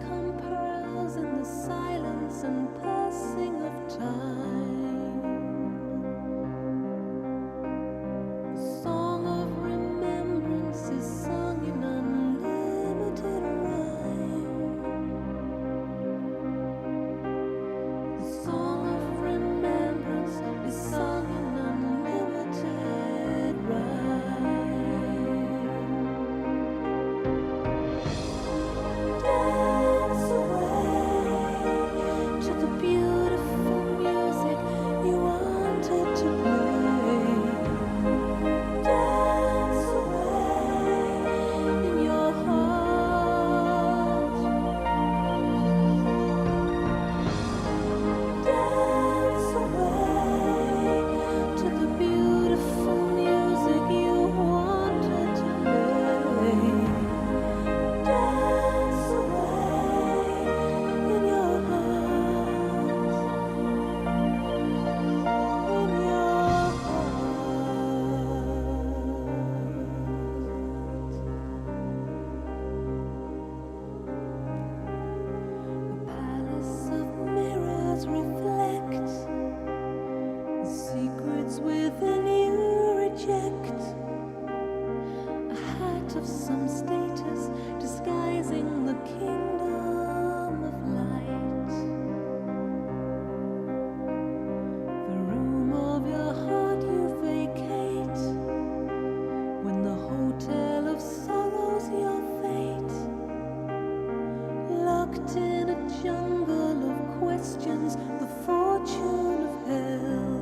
come pearls in the silence and passing of time. The song of remembrance is sung in unlimited rhyme. The song of remembrance is sung in unlimited rhyme. Dance away to the beautiful music you wanted to play. Dance away in your heart. Dance away to the beautiful music you wanted to play. Dance away in your heart. In your heart. The palace of mirrors reflect the secrets within you reject. A hat of some status disguising the kingdom of light. The room of your heart you vacate when the hotel of sorrow's your fate. Locked in a jungle of questions, the fortune of hell.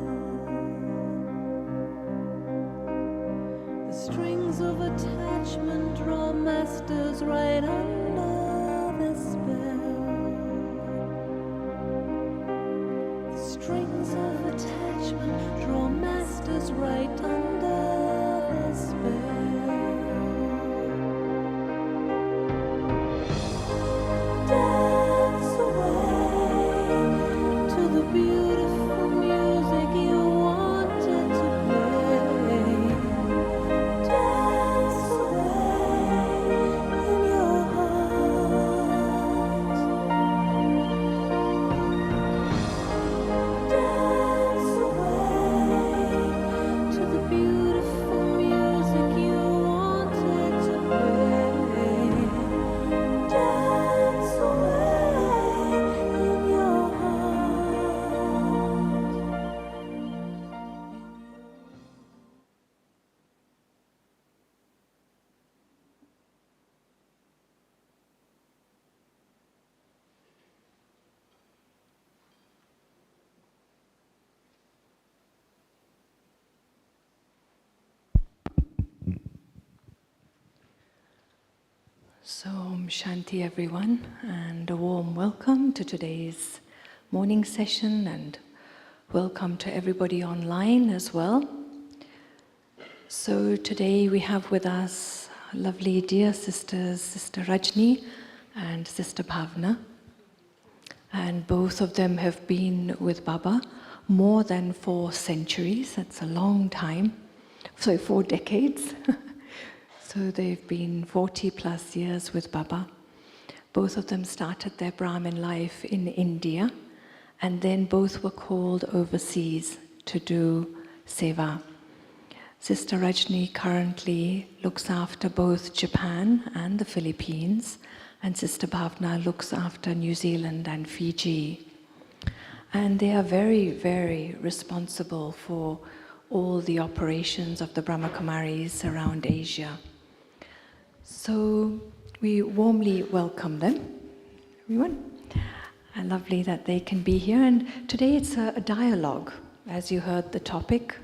The strings of attachment draw masters right under the spell. The strings of attachment draw masters right under the spell. Dance away to the beautiful music you wanted to play. Dance away in your heart. Dance away to the beautiful music you wanted to play. Dance away in your heart. So, Om Shanti everyone, and a warm welcome to today's morning session, and welcome to everybody online as well. So today we have with us lovely dear sisters, Sister Rajni and Sister Bhavana, and both of them have been with Baba more than 4 centuries. That's a long time, so 4 decades. So they've been 40 plus years with Baba. Both of them started their Brahmin life in India, and then both were called overseas to do seva. Sister Rajni currently looks after both Japan and the Philippines, and Sister Bhavana looks after New Zealand and Fiji. And they are very, very responsible for all the operations of the Brahma Kumaris around Asia. So we warmly welcome them, everyone. And lovely that they can be here. And today it's a dialogue, as you heard the topic,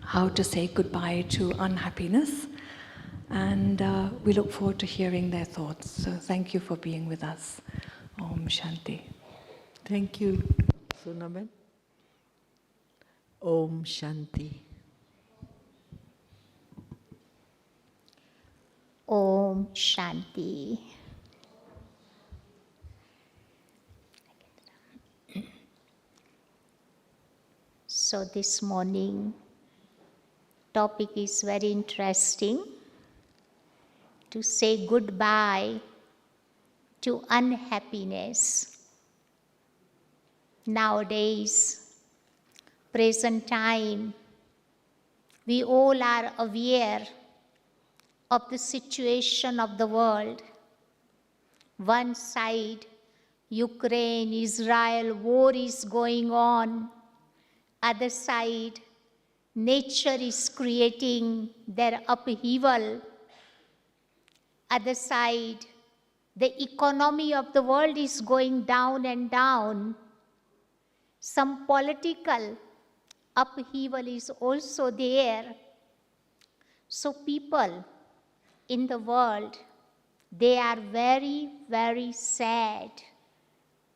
how to say goodbye to unhappiness. And we look forward to hearing their thoughts. So thank you for being with us. Om Shanti. Thank you, Sunaben. Om Shanti. Om Shanti. So this morning, topic is very interesting. To say goodbye to unhappiness. Nowadays, present time, we all are aware of the situation of the world. One side, Ukraine, Israel, war is going on. Other side, nature is creating their upheaval. Other side, the economy of the world is going down and down. Some political upheaval is also there. So people in the world, they are very, very sad,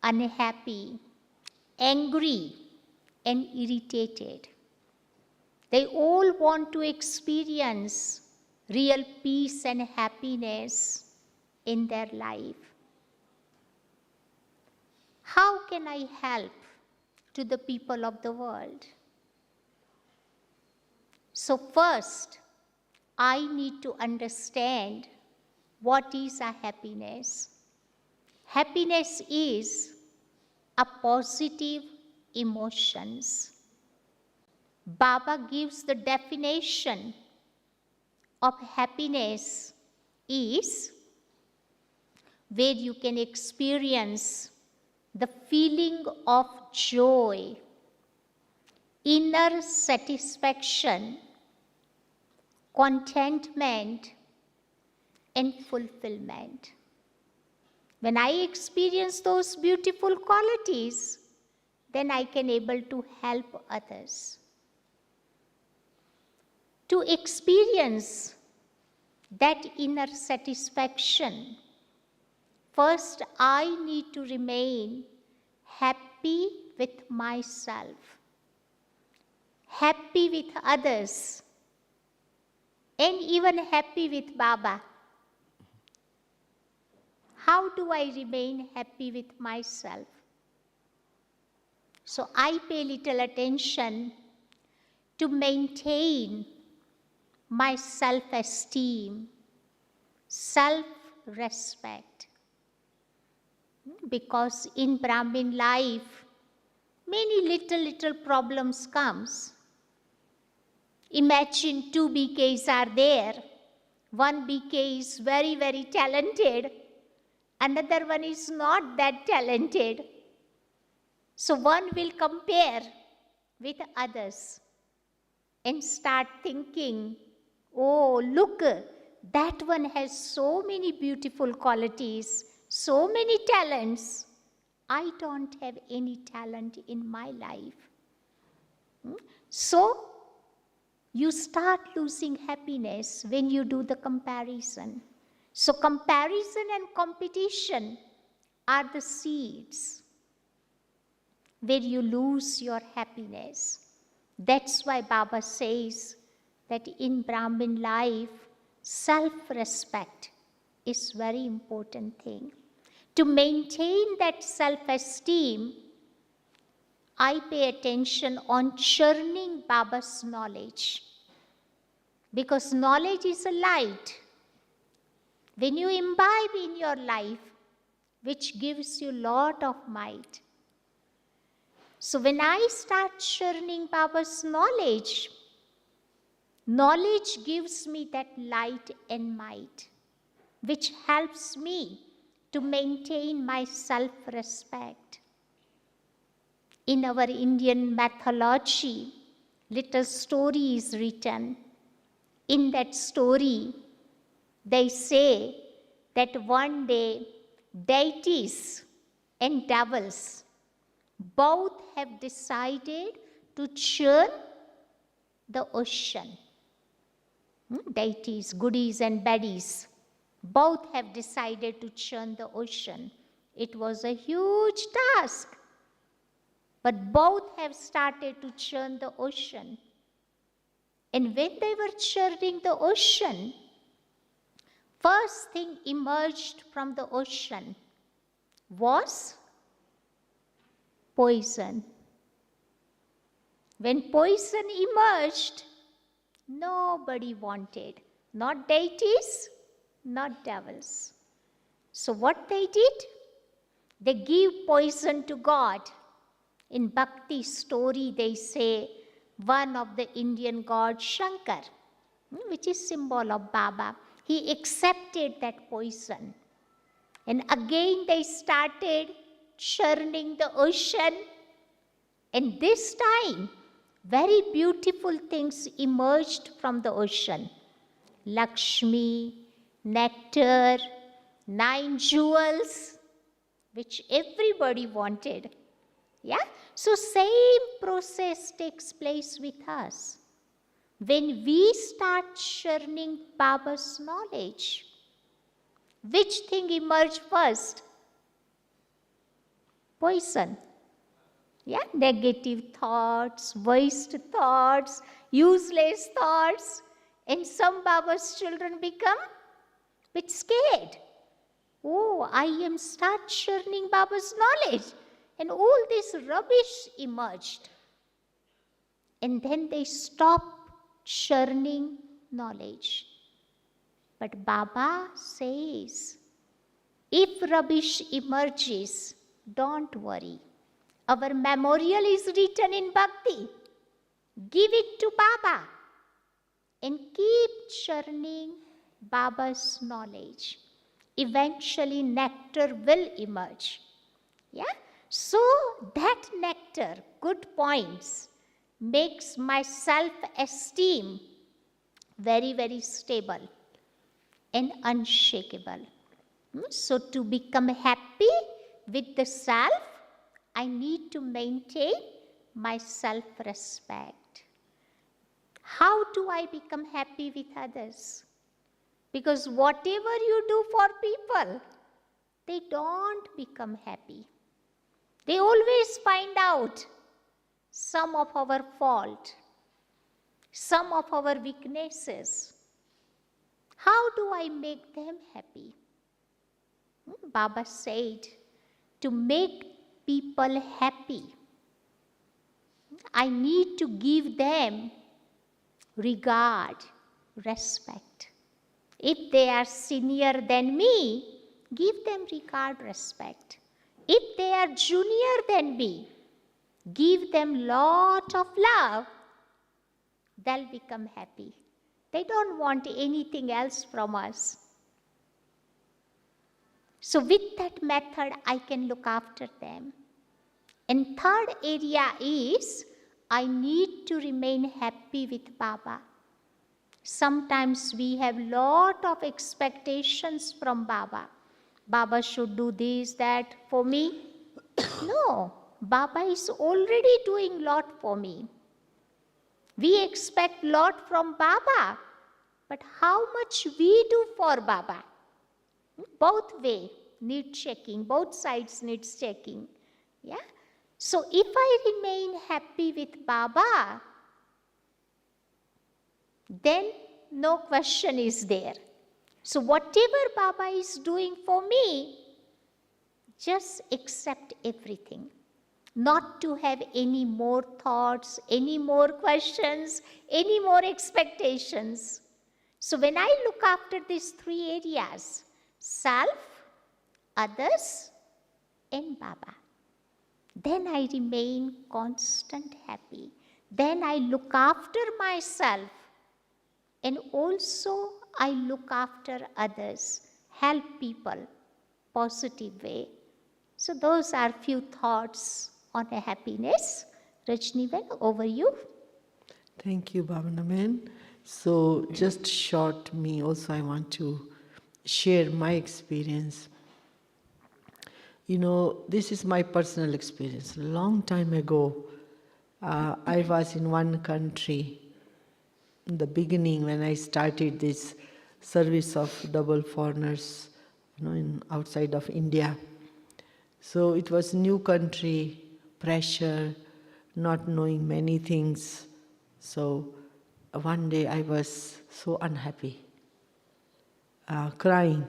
unhappy, angry, and irritated. They all want to experience real peace and happiness in their life. How can I help to the people of the world? So first, I need to understand what is a happiness. Happiness is a positive emotions. Baba gives the definition of happiness is where you can experience the feeling of joy, inner satisfaction, contentment, and fulfillment. When I experience those beautiful qualities, then I can able to help others. To experience that inner satisfaction, first I need to remain happy with myself, happy with others, and even happy with Baba. How do I remain happy with myself? So I pay little attention to maintain my self-esteem, self-respect. Because in Brahmin life, many little problems comes. Imagine two BKs are there. One BK is very, very talented. Another one is not that talented. So one will compare with others and start thinking, oh, look, that one has so many beautiful qualities, so many talents. I don't have any talent in my life. So you start losing happiness when you do the comparison. So comparison and competition are the seeds where you lose your happiness. That's why Baba says that in Brahmin life, self-respect is very important thing. To maintain that self-esteem, I pay attention on churning Baba's knowledge. Because knowledge is a light. When you imbibe in your life, which gives you lot of might. So when I start churning Baba's knowledge, knowledge gives me that light and might, which helps me to maintain my self-respect. In our Indian mythology, little story is written. In that story, they say that one day deities and devils both have decided to churn the ocean. Deities, goodies and baddies, both have decided to churn the ocean. It was a huge task, but both have started to churn the ocean. And when they were churning the ocean, first thing emerged from the ocean was poison. When poison emerged, nobody wanted, not deities, not devils. So what they did? They give poison to God. In Bhakti story, they say one of the Indian gods, Shankar, which is symbol of Baba, he accepted that poison. And again they started churning the ocean. And this time, very beautiful things emerged from the ocean. Lakshmi, nectar, 9 jewels, which everybody wanted. Yeah? So same process takes place with us. When we start churning Baba's knowledge, which thing emerged first? Poison. Yeah, negative thoughts, waste thoughts, useless thoughts. And some Baba's children become a bit scared. Oh, I am start churning Baba's knowledge. And all this rubbish emerged. And then they stop churning knowledge. But Baba says, if rubbish emerges, don't worry. Our memorial is written in Bhakti. Give it to Baba and keep churning Baba's knowledge. Eventually nectar will emerge. Yeah? So that nectar, good points, makes my self-esteem very, very stable and unshakable. So to become happy with the self, I need to maintain my self-respect. How do I become happy with others? Because whatever you do for people, they don't become happy. They always find out some of our fault, some of our weaknesses. How do I make them happy? Baba said, to make people happy, I need to give them regard, respect. If they are senior than me, give them regard, respect. If they are junior than me, give them lot of love, they'll become happy. They don't want anything else from us. So with that method, I can look after them. And third area is, I need to remain happy with Baba. Sometimes we have lot of expectations from Baba. Baba should do this, that for me. No, Baba is already doing lot for me. We expect lot from Baba, but how much we do for Baba? Both way need checking, both sides needs checking. Yeah. So if I remain happy with Baba, then no question is there. So whatever Baba is doing for me, just accept everything. Not to have any more thoughts, any more questions, any more expectations. So when I look after these 3 areas, self, others, and Baba, then I remain constant happy. Then I look after myself, and also I look after others, help people, positive way. So those are few thoughts on a happiness. Rajni, over you. Thank you, Bhavana ma'am. So just short, me also I want to share my experience. You know, this is my personal experience. A long time ago, I was in one country. In the beginning, when I started this service of double foreigners, you know, outside of India. So it was new country, pressure, not knowing many things. So one day I was so unhappy, crying.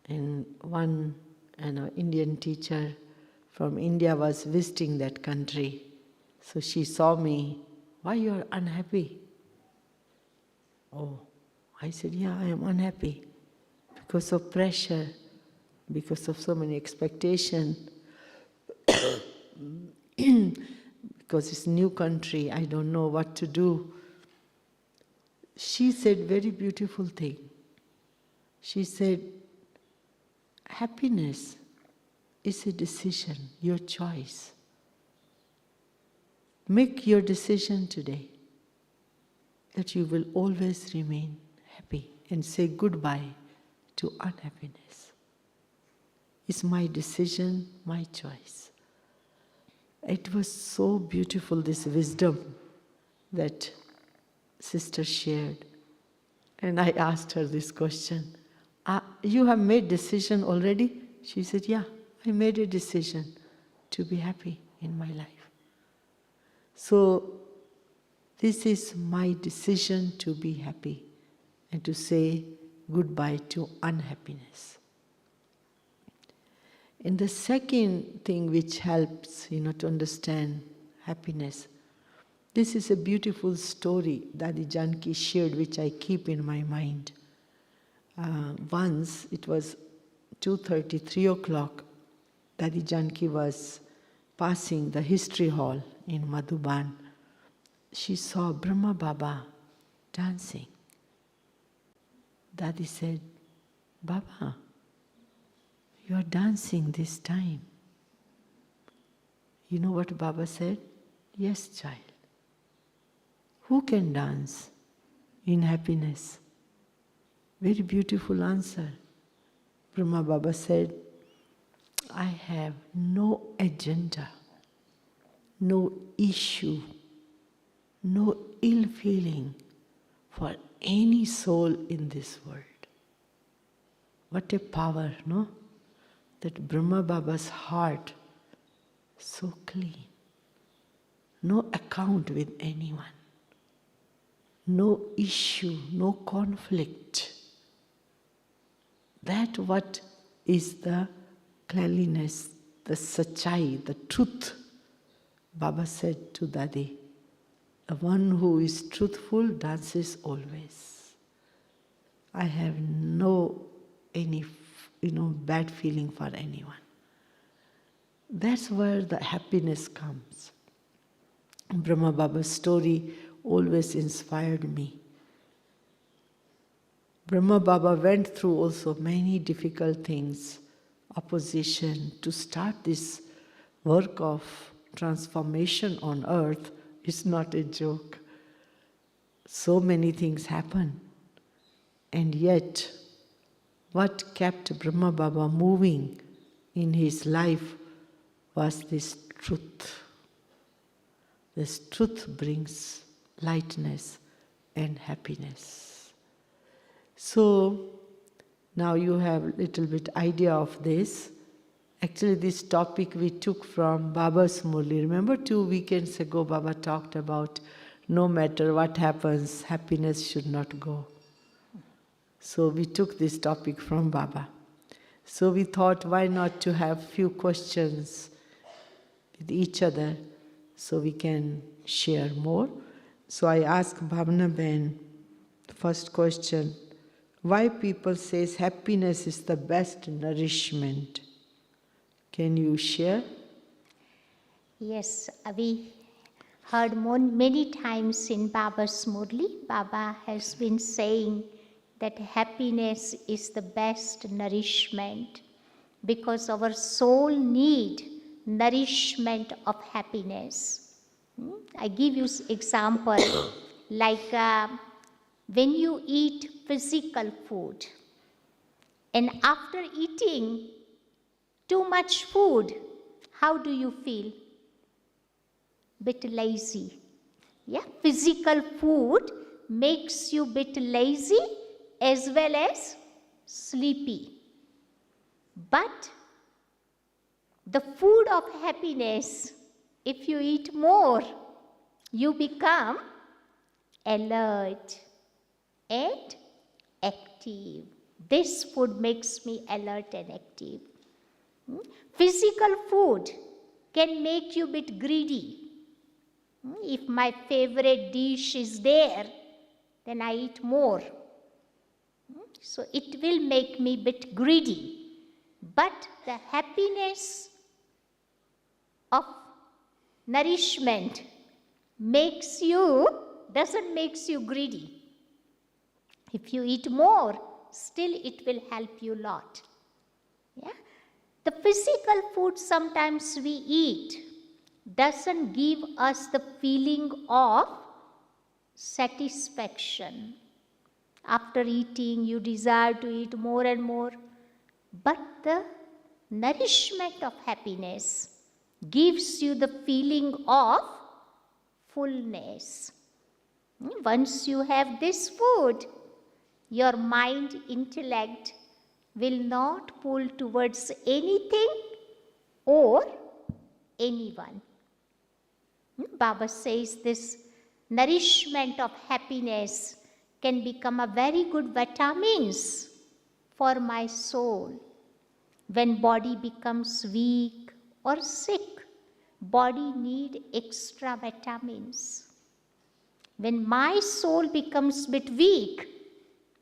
And one Indian teacher from India was visiting that country. So she saw me, why you are unhappy? Oh, I said, yeah, I am unhappy because of pressure. because of so many expectations. Because it's new country, I don't know what to do. She said very beautiful thing. She said, happiness is a decision, your choice. Make your decision today that you will always remain happy and say goodbye to unhappiness. It's my decision, my choice. It was so beautiful, this wisdom that Sister shared. And I asked her this question, you have made decision already? She said, yeah, I made a decision to be happy in my life. So, this is my decision to be happy and to say goodbye to unhappiness. And the second thing which helps, to understand happiness, this is a beautiful story Dadi Janki shared, which I keep in my mind. Once, it was 2:30, 3 o'clock, Dadi Janki was passing the history hall in Madhuban. She saw Brahma Baba dancing. Dadi said, Baba, you are dancing this time. You know what Baba said? Yes, child. Who can dance in happiness? Very beautiful answer. Brahma Baba said, I have no agenda, no issue, no ill feeling for any soul in this world. What a power, no? That Brahma Baba's heart, so clean. No account with anyone. No issue, no conflict. That what is the cleanliness, the sachai, the truth. Baba said to Dadi, the one who is truthful dances always. I have no any bad feeling for anyone. That's where the happiness comes. Brahma Baba's story always inspired me. Brahma Baba went through also many difficult things, opposition. To start this work of transformation on earth is not a joke. So many things happen. And yet, what kept Brahma Baba moving in his life was this truth. This truth brings lightness and happiness. So, now you have a little bit idea of this. Actually, this topic we took from Baba's Murli. Remember 2 weekends ago, Baba talked about no matter what happens, happiness should not go. So we took this topic from Baba. So we thought, why not to have few questions with each other so we can share more. So I asked Bhavana Ben, first question, why people says happiness is the best nourishment? Can you share? Yes, we heard many times in Baba's Murli, Baba has been saying that happiness is the best nourishment because our soul need nourishment of happiness. I give you example like when you eat physical food and after eating too much food, how do you feel? Bit lazy. Yeah, physical food makes you bit lazy as well as sleepy. But the food of happiness, if you eat more, you become alert and active. This food makes me alert and active. Physical food can make you a bit greedy. If my favorite dish is there, then I eat more. So it will make me a bit greedy. But the happiness of nourishment doesn't make you greedy. If you eat more, still it will help you a lot. Yeah? The physical food sometimes we eat doesn't give us the feeling of satisfaction. After eating, you desire to eat more and more. But the nourishment of happiness gives you the feeling of fullness. Once you have this food, your mind, intellect will not pull towards anything or anyone. Baba says this nourishment of happiness can become a very good vitamins for my soul. When body becomes weak or sick, body need extra vitamins. When my soul becomes bit weak,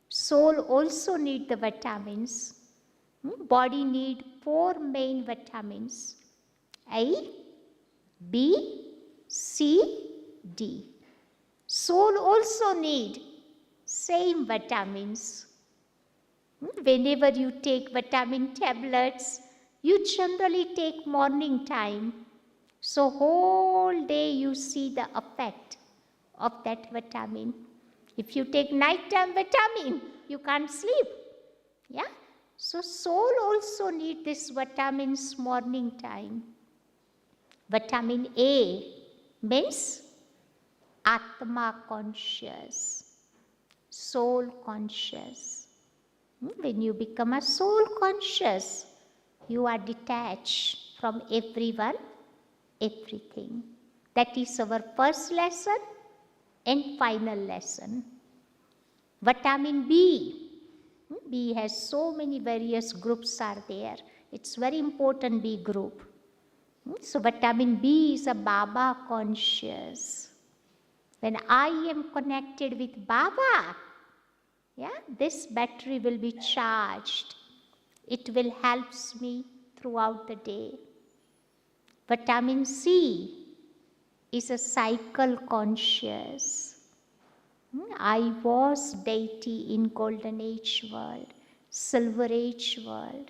soul also need the vitamins. Body need 4 main vitamins: A, B, C, D. Soul also need same vitamins. Whenever you take vitamin tablets, you generally take morning time. So whole day you see the effect of that vitamin. If you take nighttime vitamin, you can't sleep. Yeah? So soul also need this vitamins morning time. Vitamin A means Atma conscious, soul conscious. When you become a soul conscious, you are detached from everyone, everything. That is our first lesson and final lesson. Vitamin B. B has so many various groups are there. It's very important B group. So vitamin B is a Baba conscious. When I am connected with Baba, this battery will be charged. It will help me throughout the day. Vitamin C is a cycle conscious. I was deity in golden age world, silver age world.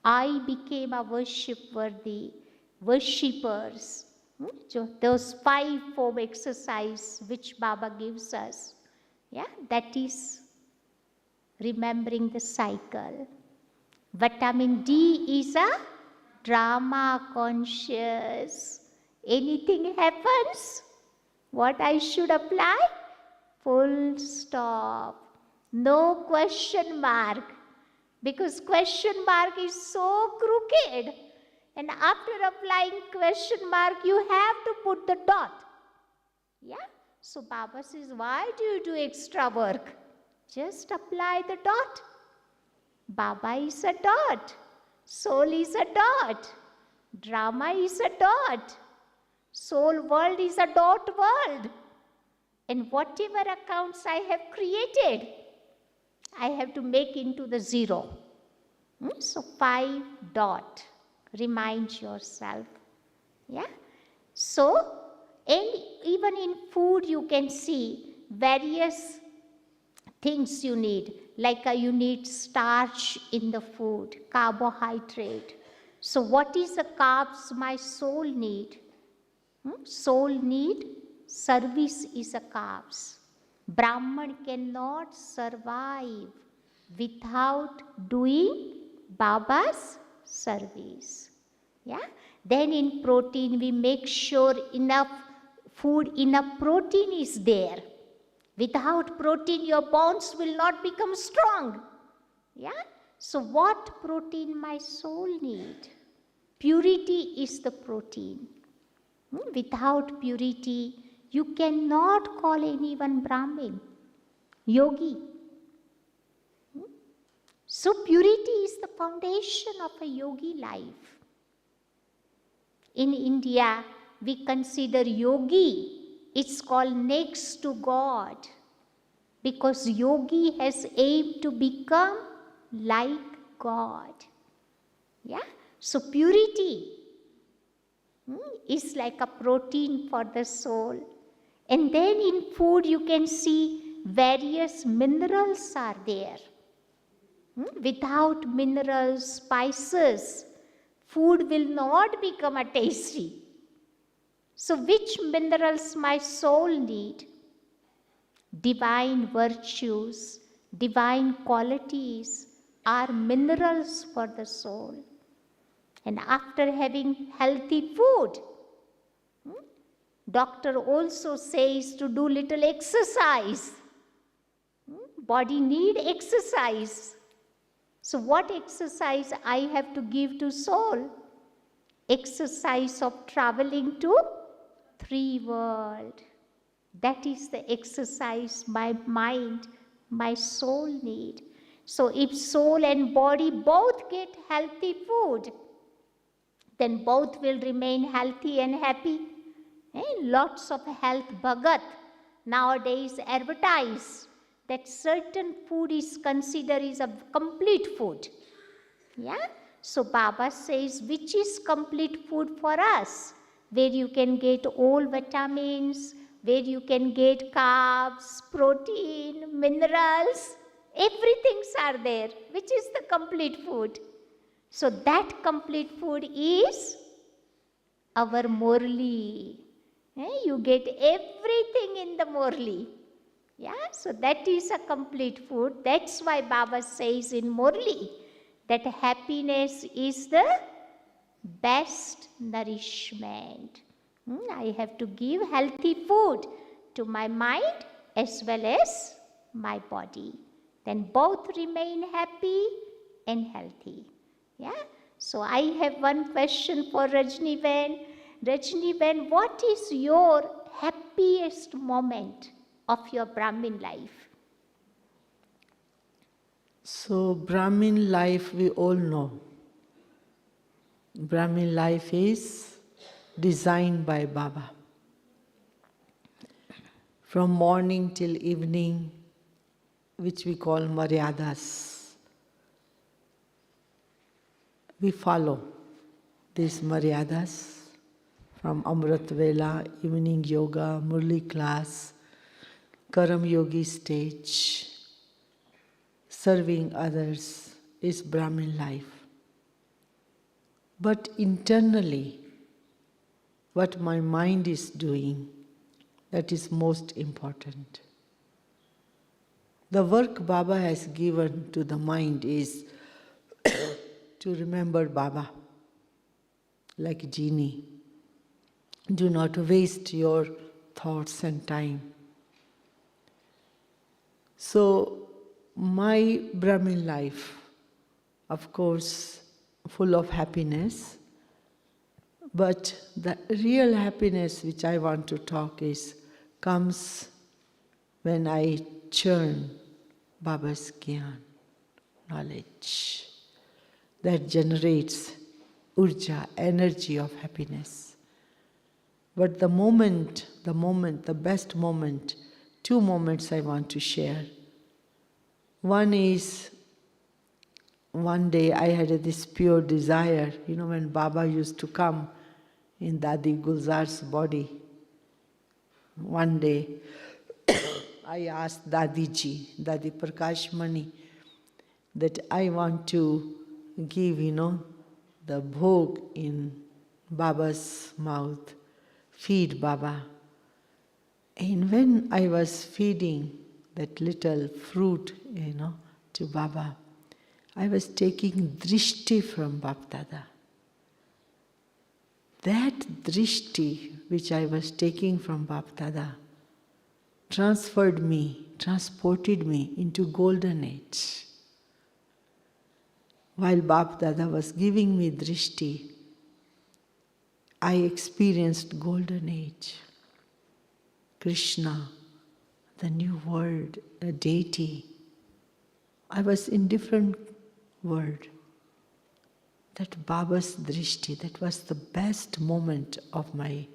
I became a worshippers. So those 5 form exercise which Baba gives us, that is remembering the cycle. Vitamin D is a drama conscious. Anything happens, what I should apply? Full stop. No question mark. Because question mark is so crooked. And after applying question mark, you have to put the dot. So Baba says, why do you do extra work? Just apply the dot. Baba is a dot. Soul is a dot. Drama is a dot. Soul world is a dot world. And whatever accounts I have created, I have to make into the 0. So 5 dot. Remind yourself. So, and even in food you can see various things you need. Like you need starch in the food, carbohydrate. So what is the carbs my soul need? Soul need service is a carbs. Brahman cannot survive without doing Baba's service. Then in protein we make sure enough food, enough protein is there. Without protein your bones will not become strong. So what protein my soul need? Purity is the protein. Without purity you cannot call anyone Brahmin, yogi. So purity is the foundation of a yogi life. In India, we consider yogi, it's called next to God, because yogi has aimed to become like God. Yeah? So purity is like a protein for the soul. And then in food you can see various minerals are there. Without minerals, spices, food will not become a tasty. So which minerals my soul need? Divine virtues, divine qualities are minerals for the soul. And after having healthy food, doctor also says to do little exercise. Body need exercise. So what exercise I have to give to soul? Exercise of traveling to three world. That is the exercise my mind, my soul need. So if soul and body both get healthy food, then both will remain healthy and happy. Lots of health bhagat nowadays advertise that certain food is considered as a complete food. Yeah? So Baba says, which is complete food for us? Where you can get all vitamins, where you can get carbs, protein, minerals, everything's are there. Which is the complete food? So that complete food is our Murli. You get everything in the Murli. Yeah, so that is a complete food. That's why Baba says in Murli that happiness is the best nourishment. I have to give healthy food to my mind as well as my body. Then both remain happy and healthy. Yeah. So I have one question for Rajni Ben. Rajni Ben, what is your happiest moment of your Brahmin life? So Brahmin life we all know. Brahmin life is designed by Baba. From morning till evening, which we call maryadas, we follow these maryadas from Amrit Vela, evening yoga, Murli class, Karam Yogi stage, serving others is Brahmin life. But internally, what my mind is doing, that is most important. The work Baba has given to the mind is to remember Baba, like genie. Do not waste your thoughts and time. So, my Brahmin life, of course, full of happiness, but the real happiness which I want to talk comes when I churn Baba's Gyan, knowledge, that generates urja, energy of happiness. But the best moment, two moments I want to share. One is, one day I had this pure desire, when Baba used to come in Dadi Gulzar's body. One day, I asked Dadi Prakash Mani, that I want to give, the bhog in Baba's mouth, feed Baba. And when I was feeding that little fruit, to Baba, I was taking drishti from Bap Dada. That drishti which I was taking from Bap Dada transported me into golden age. While Bap Dada was giving me drishti, I experienced golden age. Krishna, the new world, a deity. I was in different world. That Baba's drishti, that was the best moment of my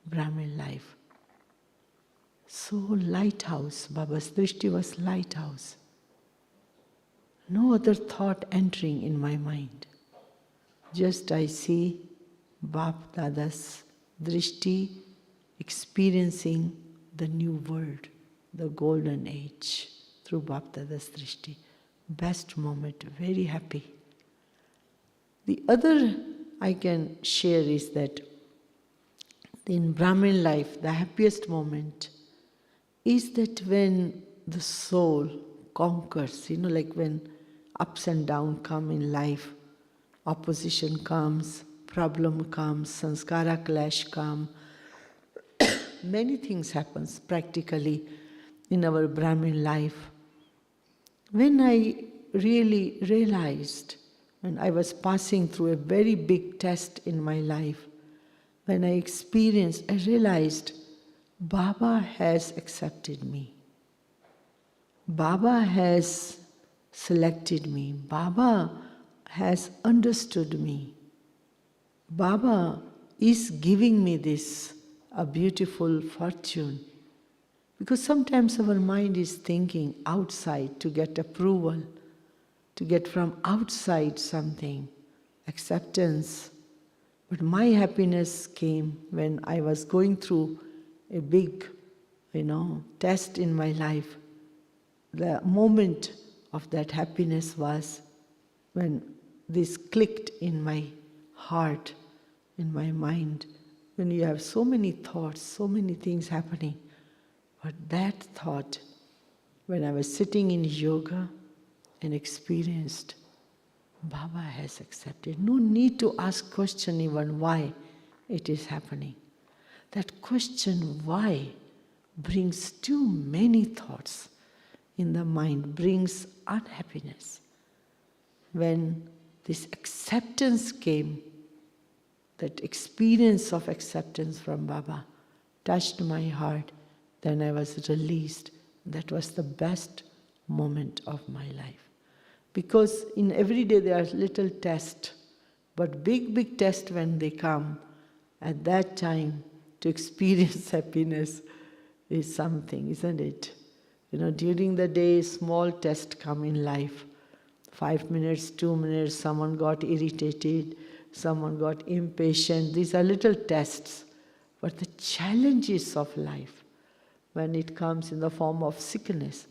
Brahmin life. So lighthouse, Baba's drishti was lighthouse. No other thought entering in my mind. just I see Bap Dada's drishti experiencing the new world, the golden age through Bap Dada's drishti. Best moment, very happy. The other I can share is that in Brahmin life, the happiest moment is that when the soul conquers, like when ups and downs come in life, opposition comes, problem comes, sanskara clash come, many things happens practically in our Brahmin life. When I really realized, when I was passing through a very big test in my life, when I experienced, I realized Baba has accepted me. Baba has selected me. Baba has understood me. Baba is giving me this, a beautiful fortune. Because sometimes our mind is thinking outside to get approval, to get from outside something, acceptance. But my happiness came when I was going through a big, test in my life. The moment of that happiness was when this clicked in my heart, in my mind, when you have so many thoughts, so many things happening. But that thought, when I was sitting in yoga and experienced, Baba has accepted. No need to ask question even why it is happening. That question why brings too many thoughts in the mind, brings unhappiness. When this acceptance came, that experience of acceptance from Baba touched my heart, then I was released. That was the best moment of my life. Because in every day there are little tests, but big tests when they come, at that time to experience happiness is something, isn't it? During the day, small tests come in life. 5 minutes, 2 minutes, someone got irritated, someone got impatient. These are little tests. But the challenges of life, when it comes in the form of sickness,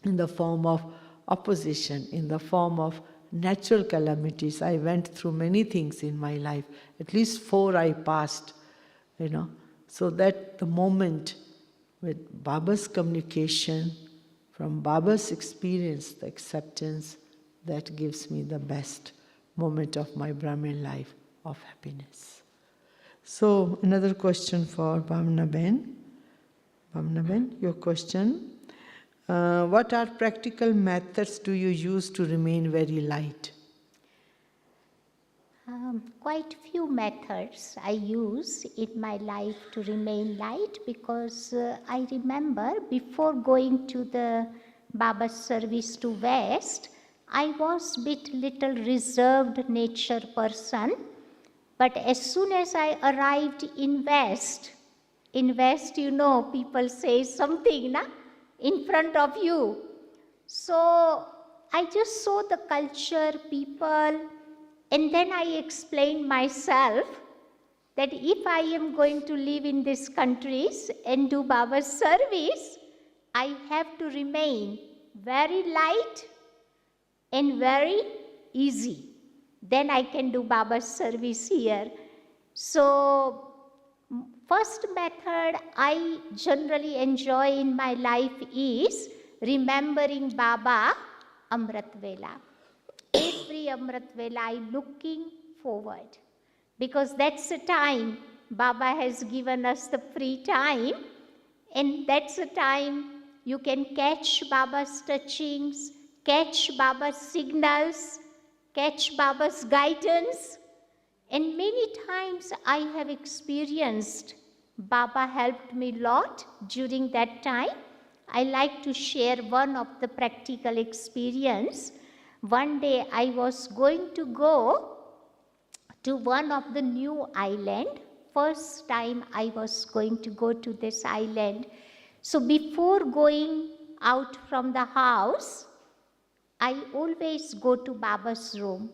in the form of opposition, in the form of natural calamities. I went through many things in my life. At least 4 I passed, So that the moment with Baba's communication, from Baba's experience, the acceptance, that gives me the best moment of my Brahmin life of happiness. So another question for Bhavana Ben. Bhavana Ben, your question. What are practical methods do you use to remain very light? Quite few methods I use in my life to remain light, because I remember before going to the Baba's service to West, I was little reserved nature person. But as soon as I arrived in West, people say something in front of you. So I just saw the culture, people, and then I explained myself that if I am going to live in these countries and do Baba's service, I have to remain very light and very easy. Then I can do Baba's service here. So first method I generally enjoy in my life is remembering Baba Amrit Vela. Every Amrit Vela I looking forward, because that's the time Baba has given us the free time, and that's the time you can catch Baba's touchings, catch Baba's signals, catch Baba's guidance. And many times I have experienced Baba helped me a lot during that time. I like to share one of the practical experience. One day I was going to go to one of the new island. First time I was going to go to this island. So before going out from the house, I always go to Baba's room.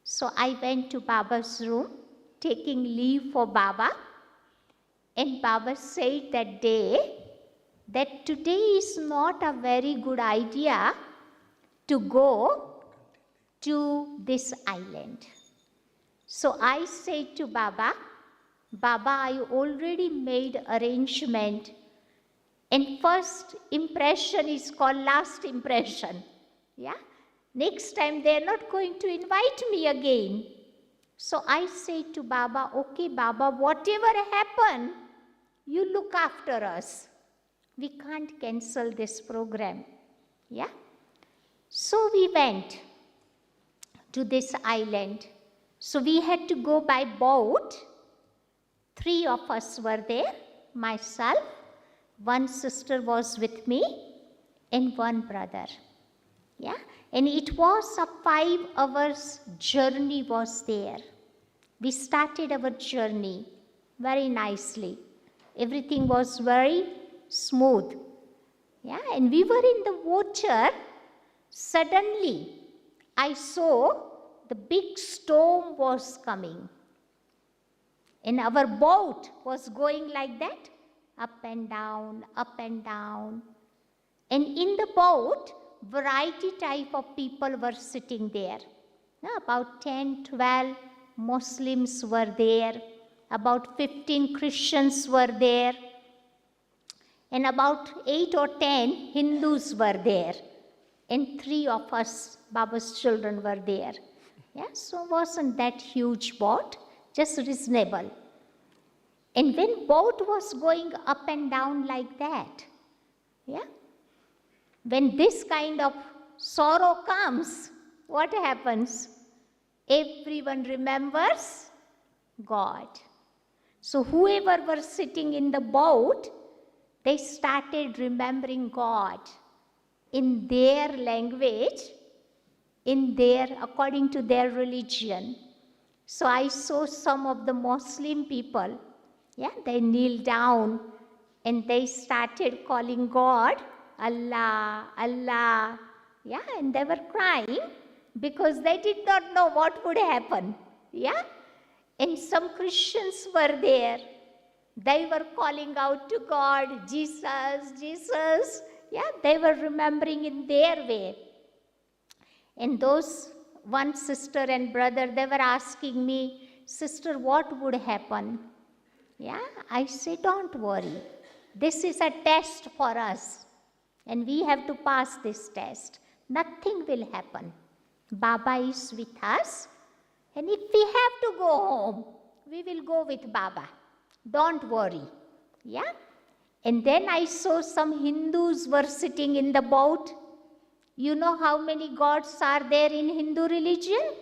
So I went to Baba's room, taking leave for Baba. And Baba said that day that today is not a very good idea to go to this island. So I said to Baba, Baba, I already made arrangement, and first impression is called last impression. Yeah? Next time they are not going to invite me again. So I said to Baba, okay Baba, whatever happen, you look after us. We can't cancel this program. Yeah? So we went to this island. So we had to go by boat. 3 of us were there, myself, 1 sister was with me, and 1 brother. Yeah? And it was a 5 hours journey was there. We started our journey very nicely. Everything was very smooth. Yeah? And we were in the water. Suddenly, I saw the big storm was coming. And our boat was going like that, up and down, up and down. And in the boat, variety type of people were sitting there. About 10, 12 Muslims were there. About 15 Christians were there. And about 8 or 10 Hindus were there. And 3 of us, Baba's children, were there. Yeah, so wasn't that huge boat, just reasonable. And when boat was going up and down like that, yeah, when this kind of sorrow comes, what happens? Everyone remembers God. So whoever were sitting in the boat, they started remembering God in their language, according to their religion. So I saw some of the Muslim people, yeah, they kneel down and they started calling God, Allah, Allah, yeah, and they were crying because they did not know what would happen, yeah. And some Christians were there. They were calling out to God, Jesus, Jesus, yeah, they were remembering in their way. And those 1 sister and brother, they were asking me, sister, what would happen? Yeah, I say, don't worry. This is a test for us. And we have to pass this test. Nothing will happen. Baba is with us. And if we have to go home, we will go with Baba. Don't worry. Yeah? And then I saw some Hindus were sitting in the boat. You know how many gods are there in Hindu religion?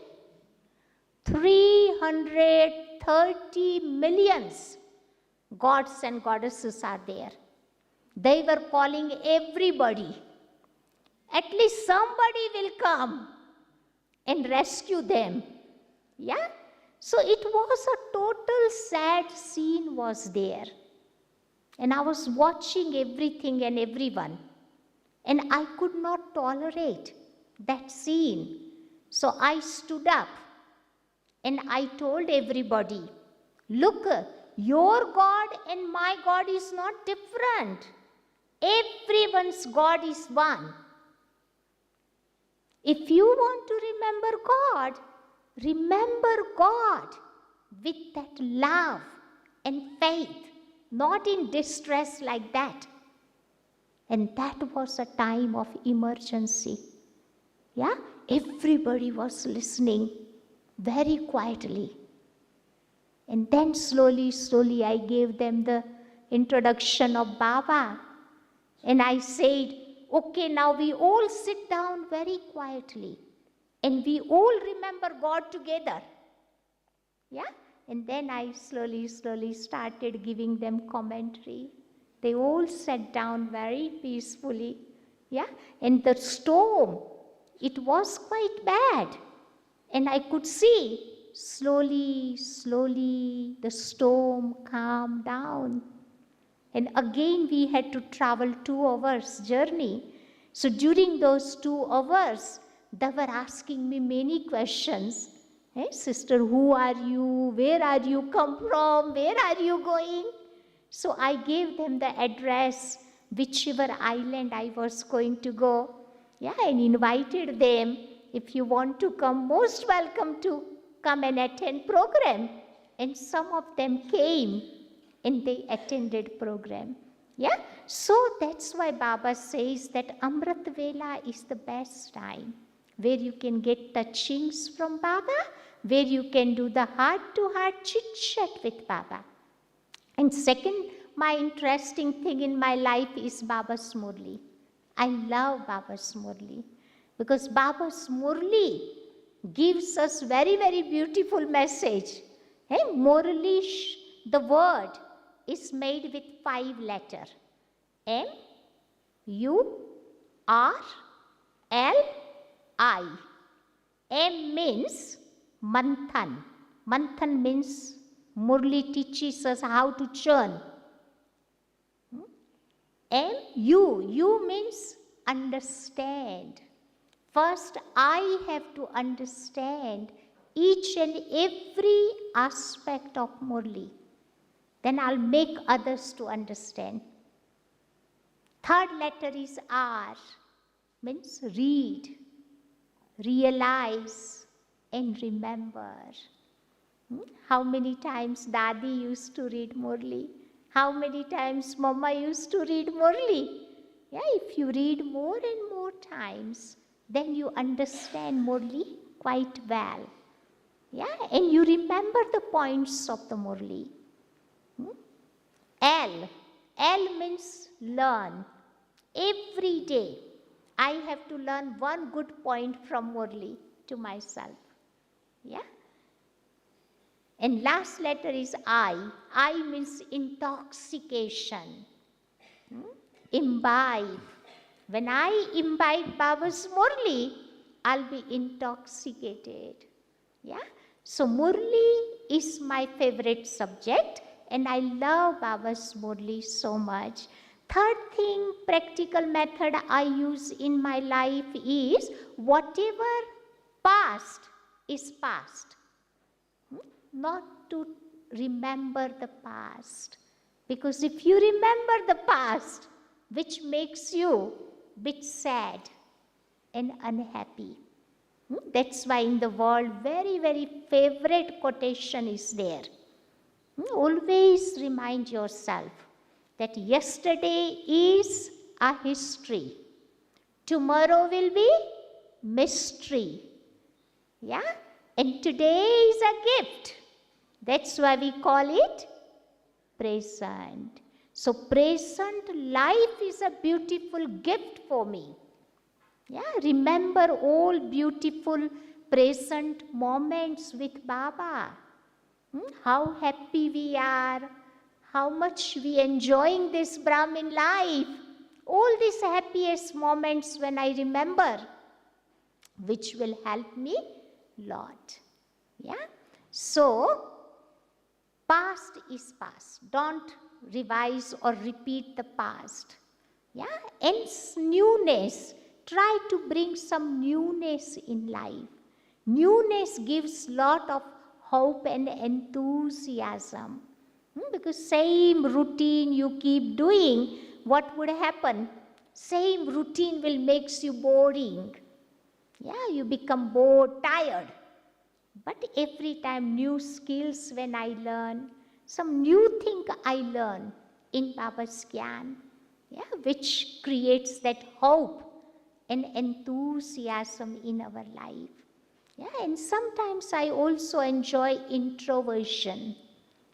330 millions gods and goddesses are there. They were calling everybody. At least somebody will come and rescue them. Yeah? So it was a total sad scene was there. And I was watching everything and everyone. And I could not tolerate that scene. So I stood up and I told everybody, look, your God and my God is not different. Everyone's God is one. If you want to remember God with that love and faith, not in distress like that. And that was a time of emergency. Yeah? Everybody was listening very quietly. And then slowly I gave them the introduction of Baba. And I said, okay, now we all sit down very quietly. And we all remember God together. Yeah? And then I slowly started giving them commentary. They all sat down very peacefully. Yeah? And the storm, it was quite bad. And I could see slowly the storm calmed down. And again we had to travel 2 hours journey. So during those 2 hours, they were asking me many questions. Hey, sister, who are you? Where are you come from? Where are you going? So I gave them the address, whichever island I was going to go. Yeah, and invited them. If you want to come, most welcome to come and attend program. And some of them came and they attended program. Yeah, so that's why Baba says that Amrit Vela is the best time where you can get touchings from Baba, where you can do the heart-to-heart chit-chat with Baba. And second, my interesting thing in my life is Baba's Murli. I love Baba's Murli because Baba's Murli gives us very, very beautiful message. Hey, Murli, the word is made with 5 letters. M, U, R, L, I. M means Manthan. Manthan means Murli teaches us how to churn. M, U means understand. First, I have to understand each and every aspect of Murli. Then I'll make others to understand. Third letter is R, means read, realize, and remember. How many times Dadi used to read Murli? How many times Mama used to read Murli? Yeah, if you read more and more times, then you understand Murli quite well. Yeah, and you remember the points of the Murli. L means learn. Every day, I have to learn one good point from Murli to myself. Yeah. And last letter is I. I means intoxication. Imbibe. When I imbibe Baba's Murli, I'll be intoxicated. Yeah. So Murli is my favorite subject and I love Baba's Murli so much. Third thing, practical method I use in my life is whatever past is past. Not to remember the past. Because if you remember the past, which makes you a bit sad and unhappy. That's why in the world, very, very favorite quotation is there. Always remind yourself that yesterday is a history. Tomorrow will be mystery. Yeah? And today is a gift. That's why we call it present. So present life is a beautiful gift for me. Yeah, remember all beautiful present moments with Baba. How happy we are, how much we enjoying this Brahmin life. All these happiest moments when I remember, which will help me lot. Yeah. So past is past. Don't revise or repeat the past. Yeah. And newness. Try to bring some newness in life. Newness gives lot of hope and enthusiasm. Because same routine you keep doing, what would happen? Same routine will makes you boring. Yeah, you become bored, tired. But every time new skills when I learn, some new thing I learn in Baba's Gyan, yeah, which creates that hope and enthusiasm in our life. Yeah, and sometimes I also enjoy introversion.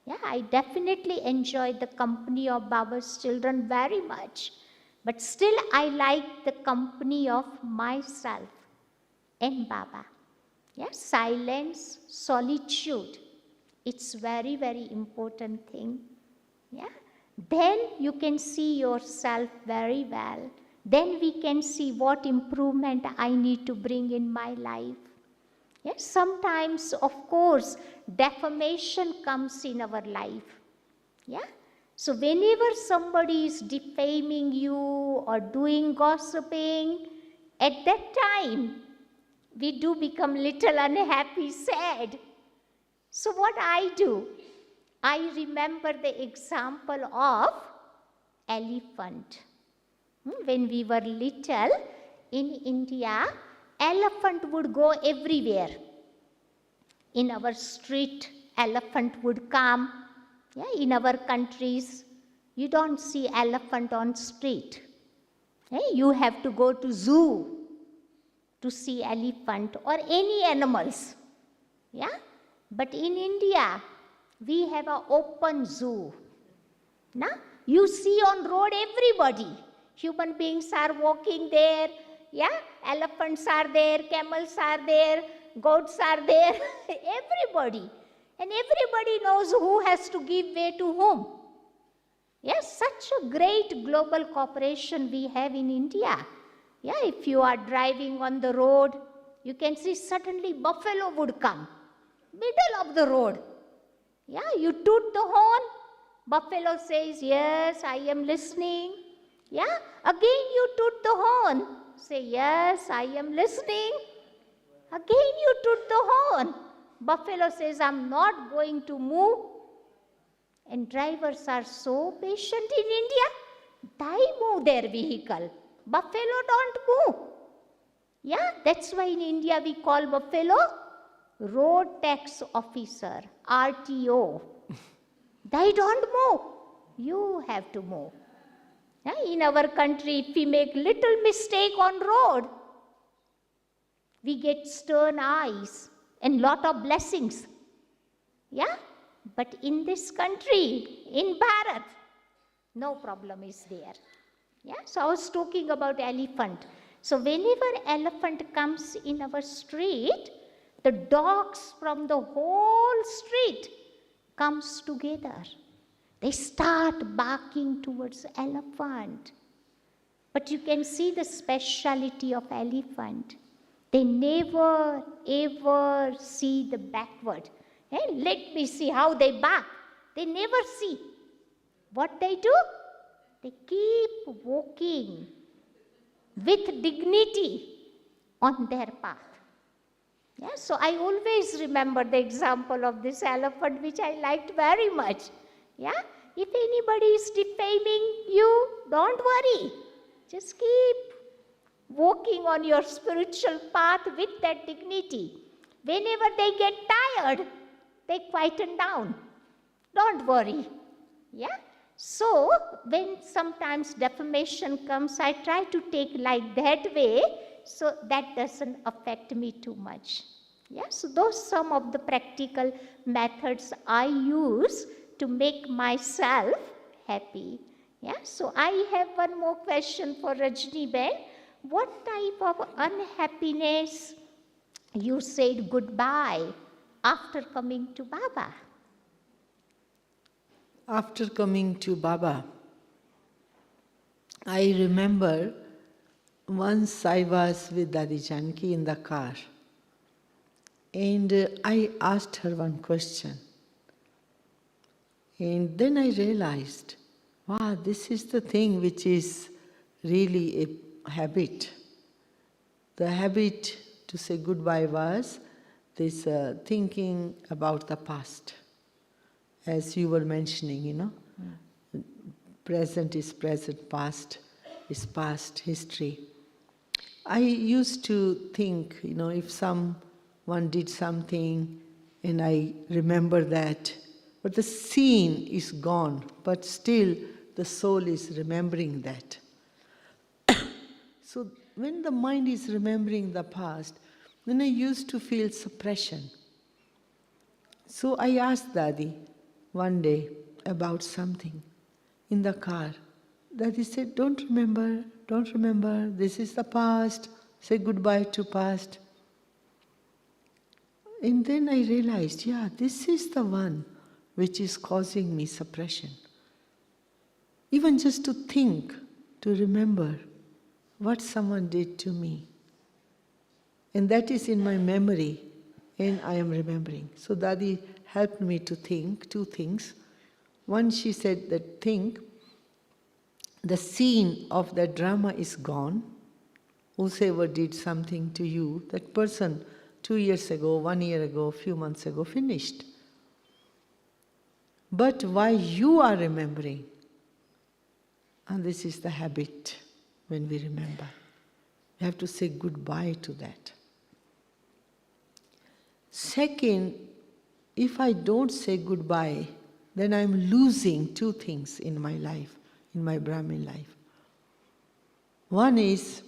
Yeah, I definitely enjoy the company of Baba's children very much. But still I like the company of myself and Baba. Yeah, silence, solitude. It's very, very important thing. Yeah. Then you can see yourself very well. Then we can see what improvement I need to bring in my life. Yes, sometimes, of course, defamation comes in our life. Yeah. So whenever somebody is defaming you or doing gossiping, at that time, we do become little unhappy, sad. So what I do, I remember the example of elephant. When we were little in India, elephant would go everywhere. In our street, elephant would come. Yeah, in our countries, you don't see elephant on street. You have to go to zoo to see elephant or any animals. Yeah? But in India, we have an open zoo. Nah? You see on road everybody. Human beings are walking there. Yeah? Elephants are there, camels are there, goats are there. Everybody. And everybody knows who has to give way to whom. Yes, such a great global cooperation we have in India. Yeah, if you are driving on the road, you can see suddenly buffalo would come, middle of the road. Yeah, you toot the horn, buffalo says, yes, I am listening. Yeah, again you toot the horn, say, yes, I am listening. Again you toot the horn, buffalo says, I'm not going to move. And drivers are so patient in India, they move their vehicle. Buffalo don't move. Yeah, that's why in India we call buffalo road tax officer, RTO. They don't move. You have to move. Yeah, in our country, if we make little mistake on road, we get stern eyes and lot of blessings. Yeah? But in this country, in Bharat, no problem is there. Yeah? So I was talking about elephant. So whenever elephant comes in our street, the dogs from the whole street comes together. They start barking towards elephant. But you can see the speciality of elephant. They never ever see the backward. Let me see how they bark. They never see. What they do? They keep walking with dignity on their path. Yeah, so I always remember the example of this elephant, which I liked very much. Yeah, if anybody is defaming you, don't worry. Just keep walking on your spiritual path with that dignity. Whenever they get tired, they quieten down. Don't worry. Yeah? So, when sometimes defamation comes, I try to take like that way, so that doesn't affect me too much. Yeah? So, those some of the practical methods I use to make myself happy. Yeah? So, I have one more question for Rajni Ben. What type of unhappiness you said goodbye after coming to Baba? After coming to Baba, I remember once I was with Dadi Janki in the car, and I asked her one question. And then I realized, wow, this is the thing which is really a habit. The habit to say goodbye was this thinking about the past. As you were mentioning, you know, present is present, past is past, history. I used to think, you know, if someone did something and I remember that, but the scene is gone, but still the soul is remembering that. So when the mind is remembering the past, then I used to feel suppression. So I asked Dadi one day about something in the car. Daddy said, don't remember, this is the past, say goodbye to past. And then I realized, yeah, this is the one which is causing me suppression. Even just to think, to remember what someone did to me. And that is in my memory, and I am remembering. So Dadi helped me to think two things. One, she said that the scene of the drama is gone, whosoever did something to you, that person 2 years ago, 1 year ago, a few months ago, finished. But why you are remembering? And this is the habit when we remember. We have to say goodbye to that. Second, if I don't say goodbye, then I'm losing two things in my life, in my Brahmin life. One is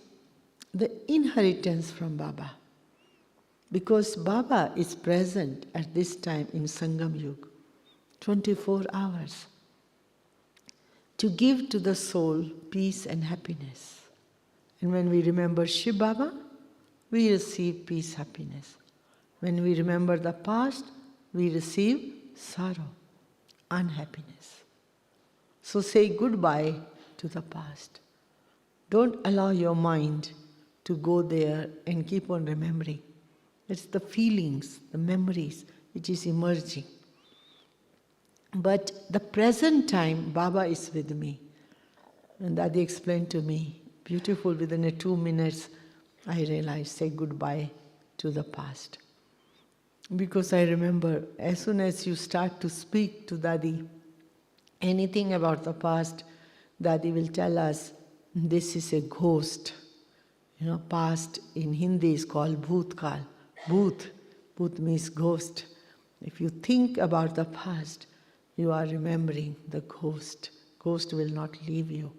the inheritance from Baba. Because Baba is present at this time in Sangam Yuga, 24 hours, to give to the soul peace and happiness. And when we remember Shiv Baba, we receive peace, happiness. When we remember the past, we receive sorrow, unhappiness. So say goodbye to the past. Don't allow your mind to go there and keep on remembering. It's the feelings, the memories which is emerging. But the present time, Baba is with me. And Dadi explained to me, beautiful, within 2 minutes, I realized, say goodbye to the past. Because I remember, as soon as you start to speak to Dadi, anything about the past, Dadi will tell us, this is a ghost. Past in Hindi is called bhutkal. Bhut means ghost. If you think about the past, you are remembering the ghost. Ghost will not leave you.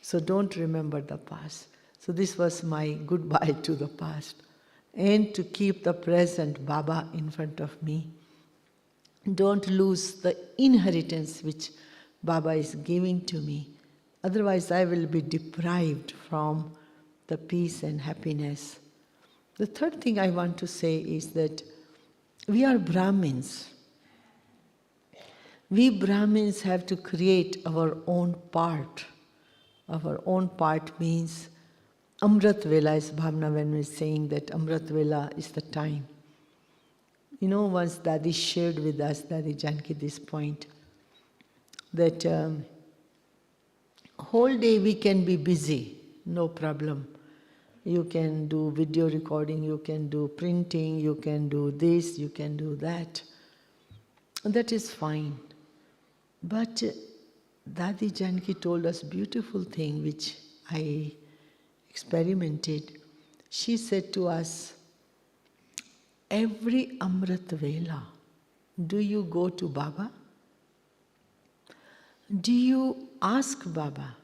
So don't remember the past. So this was my goodbye to the past. And to keep the present Baba in front of me. Don't lose the inheritance which Baba is giving to me. Otherwise I will be deprived from the peace and happiness. The third thing I want to say is that we are Brahmins. We Brahmins have to create our own part. Our own part means Amrit Vela is Bhavana when we're saying that Amrit Vela is the time. Once Dadi shared with us, Dadi Janki, this point, that whole day we can be busy, no problem. You can do video recording, you can do printing, you can do this, you can do that. That is fine. But Dadi Janki told us beautiful thing which I experimented. She said to us, every Amrit Vela, do you go to Baba? Do you ask Baba,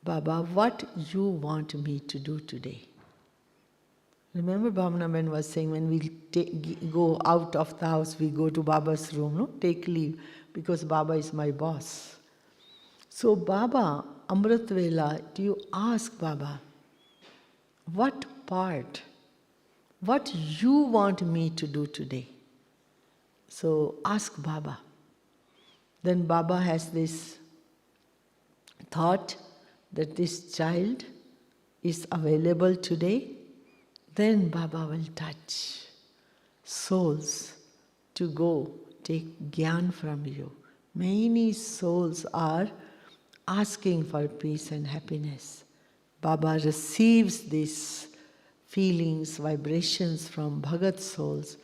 Baba, what you want me to do today? Remember Bhavana Man was saying when we go out of the house, we go to Baba's room, no? Take leave, because Baba is my boss. So Baba, Amrit Vela, do you ask Baba, what part, what you want me to do today? So ask Baba. Then Baba has this thought that this child is available today. Then Baba will touch souls to go take Gyan from you. Many souls are asking for peace and happiness. Baba receives these feelings, vibrations from Bhagat souls.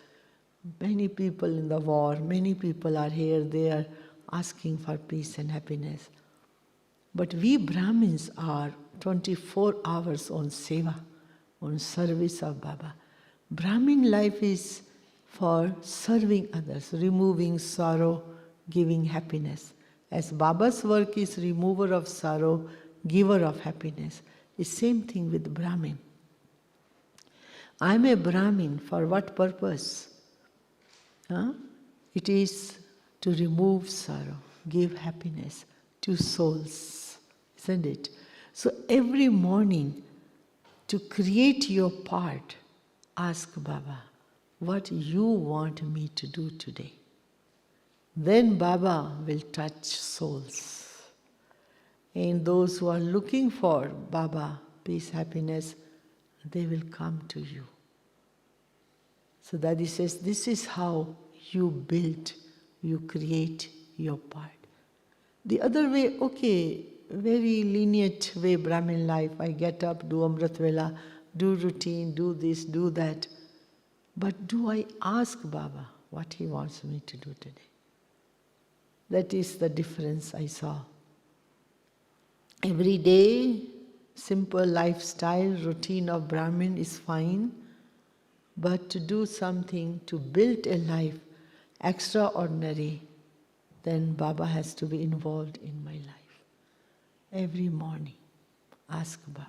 Many people in the war, many people are here, they are asking for peace and happiness. But we Brahmins are 24 hours on seva, on service of Baba. Brahmin life is for serving others, removing sorrow, giving happiness. As Baba's work is remover of sorrow, giver of happiness, it's same thing with Brahmin. I'm a Brahmin for what purpose? It is to remove sorrow, give happiness to souls, isn't it? So every morning, to create your part, ask Baba, what you want me to do today? Then Baba will touch souls. And those who are looking for Baba, peace, happiness, they will come to you. So Dadi says, this is how you build, you create your part. The other way, okay, very linear way Brahmin life. I get up, do Amrit Vela, do routine, do this, do that. But do I ask Baba what he wants me to do today? That is the difference I saw. Every day, simple lifestyle, routine of Brahmin is fine, but to do something, to build a life extraordinary, then Baba has to be involved in my life. Every morning, ask Baba.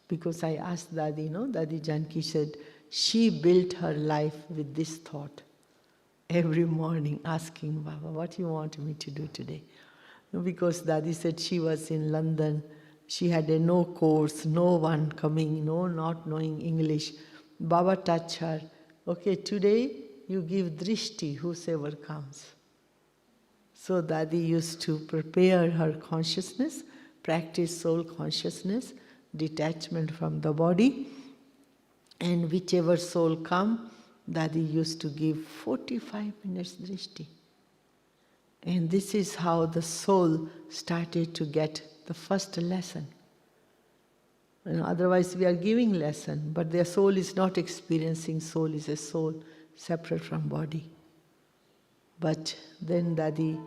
Because I asked Dadi, Dadi Janki said, she built her life with this thought. Every morning asking Baba, what you want me to do today? Because Dadi said she was in London, she had no course, no one coming, not knowing English. Baba touched her. Okay, today you give drishti, whosoever comes. So Dadi used to prepare her consciousness, practice soul consciousness, detachment from the body, and whichever soul come, Dadi used to give 45 minutes drishti. And this is how the soul started to get the first lesson. Otherwise we are giving lesson, but their soul is not experiencing. Soul is a soul separate from body. But then Dadi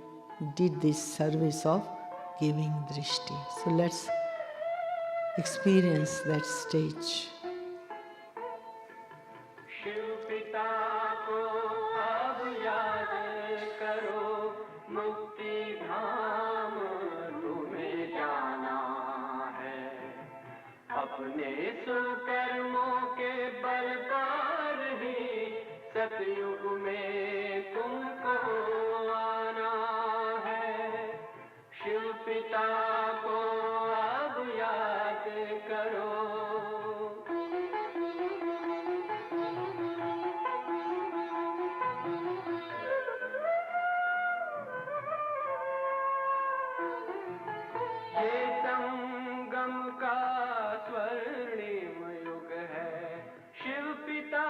did this service of giving drishti. So let's experience that stage. अपने सुकर्मों के बल पर ही सतयुग में तुमको आना है। शिव पिता को अब याद करो। ये संगम का स्वर्णिम युग है, शिव पिता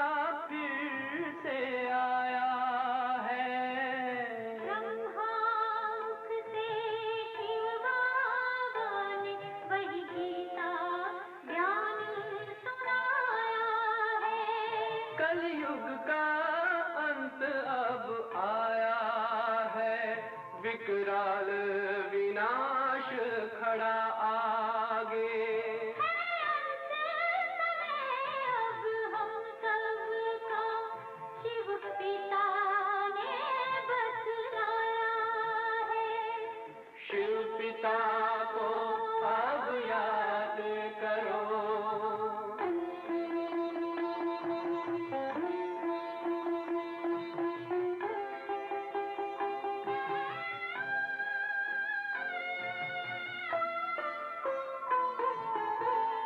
फिर से आया है। ब्रह्मांक से शिव बाबा ने वही गीता ज्ञान सुनाया है। कलयुग का अंत अब आया है, विकराल विनाश खड़ा आगे। अब हम सबका शिव पिता ने बतलाया है। शिव पिता को अब याद करो।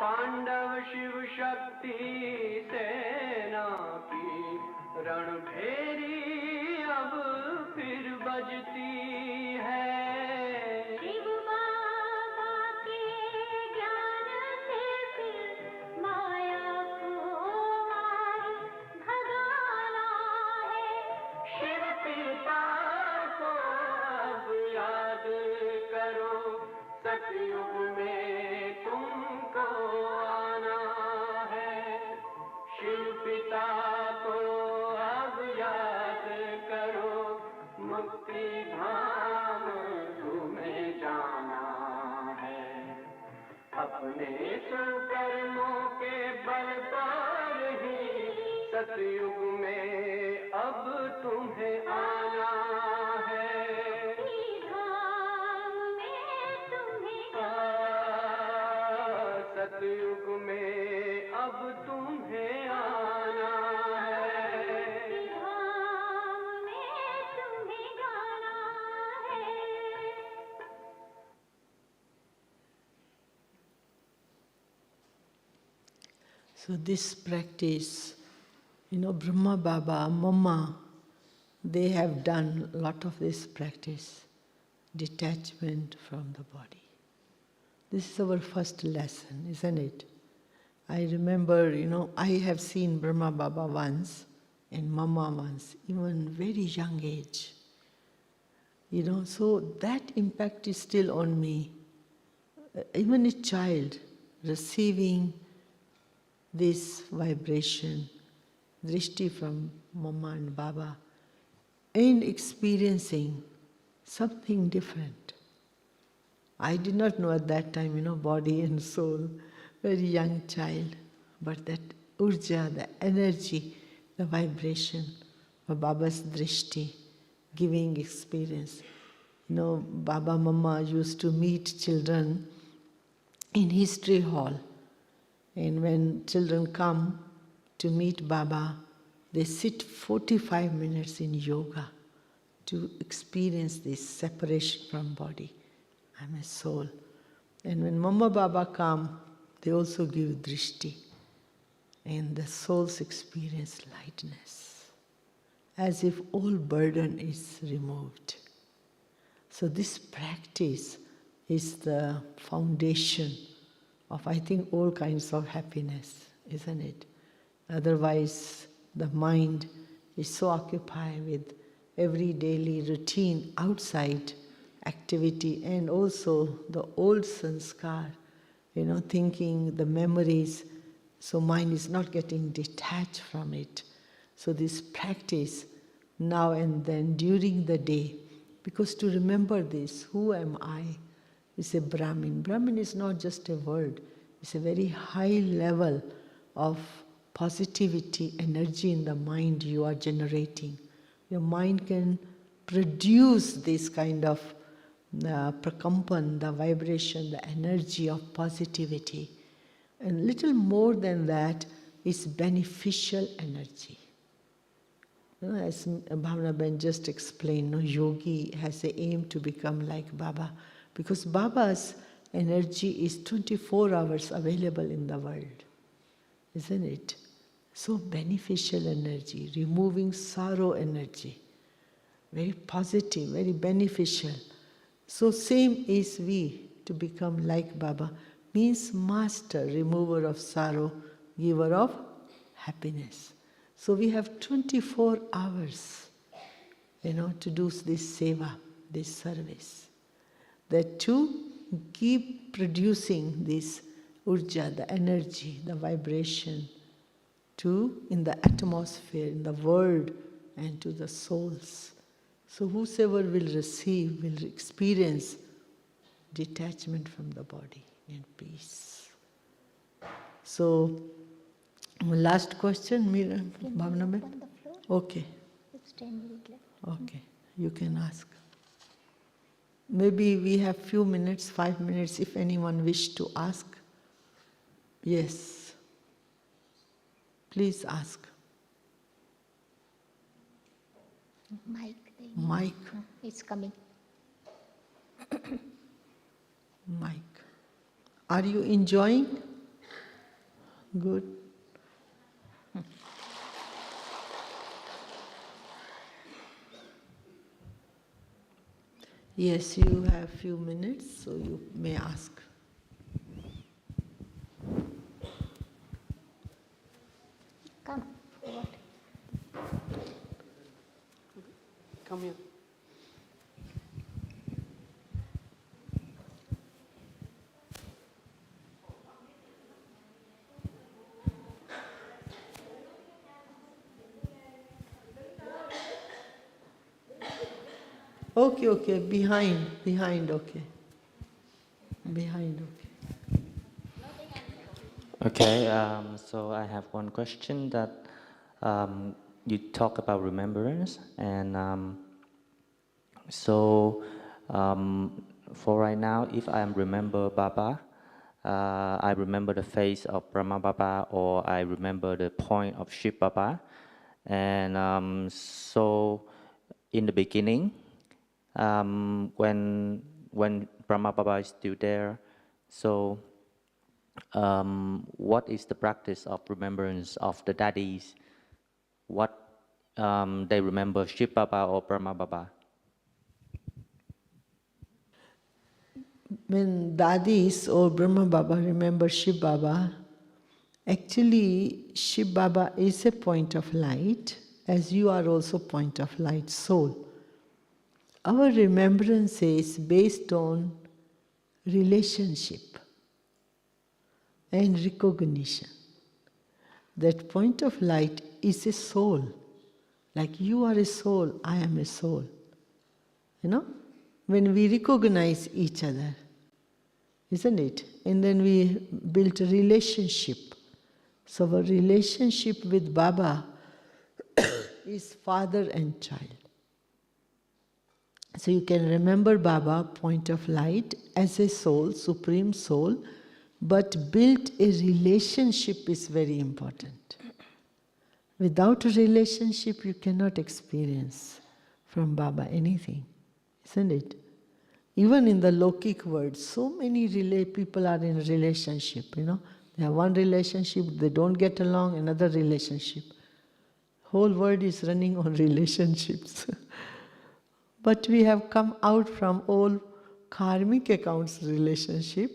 पांडव शिव शक्ति सेना की रणभेरी अब फिर बजती है। शिव बाबा के ज्ञान से फिर माया को मार भगाना है। शिव पिता को अब याद करो, सतयुग में तुमको आना है। शिव पिता को अब याद करो, मुक्ति धाम तुम्हें जाना है। अपने सुकर्मों के बल पर ही सतयुग में अब तुम्हें आना है। धाम में तुम्हें सतयुग में अब तुम्हें आना है। धाम में तुम्हें जाना है। So this practice, Brahma Baba, Mama, they have done a lot of this practice, detachment from the body. This is our first lesson, isn't it? I remember, I have seen Brahma Baba once and Mama once, even very young age. So that impact is still on me. even a child receiving this vibration, drishti from Mama and Baba, and experiencing something different. I did not know at that time, body and soul, very young child, but that urja, the energy, the vibration of Baba's drishti, giving experience. Baba Mama used to meet children in history hall. And when children come to meet Baba, they sit 45 minutes in yoga to experience this separation from body. I'm a soul. And when Mama Baba come, they also give drishti. And the souls experience lightness, as if all burden is removed. So this practice is the foundation of, I think, all kinds of happiness, isn't it? Otherwise, the mind is so occupied with every daily routine outside activity, and also the old sanskar, thinking the memories, so mind is not getting detached from it. So this practice now and then during the day, because to remember this, who am I? Is a Brahmin. Brahmin is not just a word, it's a very high level of positivity, energy in the mind you are generating. Your mind can produce this kind of prakampan, the vibration, the energy of positivity. And little more than that is beneficial energy. As Bhavana Ben just explained, yogi has the aim to become like Baba, because Baba's energy is 24 hours available in the world, isn't it? So beneficial energy, removing sorrow energy, very positive, very beneficial. So same is we, to become like Baba, means master, remover of sorrow, giver of happiness. So we have 24 hours, to do this seva, this service. That to keep producing this urja, the energy, the vibration, in the atmosphere, in the world, and to the souls. So whosoever will receive, will experience detachment from the body and peace. So, last question, Bhavana Ben? On the floor. Okay. It's 10 minutes left. Okay, you can ask. Maybe we have few minutes, 5 minutes, if anyone wish to ask. Yes. Please ask. Mic. Mic. It's coming. Mic. Are you enjoying? Good. Yes, you have few minutes, so you may ask. Come. What? Come here. Okay, behind, okay. Behind, okay. Okay, so I have one question that you talk about remembrance, and for right now, if I remember Baba, I remember the face of Brahma Baba, or I remember the point of Shiv Baba, and so in the beginning, when Brahma Baba is still there, so what is the practice of remembrance of the daddies? What they remember, Shiv Baba or Brahma Baba? When Dadis or Brahma Baba remember Shiv Baba, actually Shiv Baba is a point of light, as you are also point of light, soul. Our remembrance is based on relationship and recognition. That point of light is a soul. Like you are a soul, I am a soul. You know? When we recognize each other, isn't it? And then we built a relationship. So our relationship with Baba is father and child. So you can remember Baba, point of light, as a soul, supreme soul, but build a relationship is very important. Without a relationship, you cannot experience from Baba anything, isn't it? Even in the Lokik world, so many people are in relationship, you know. They have one relationship, they don't get along, another relationship. Whole world is running on relationships. But we have come out from all karmic accounts relationship,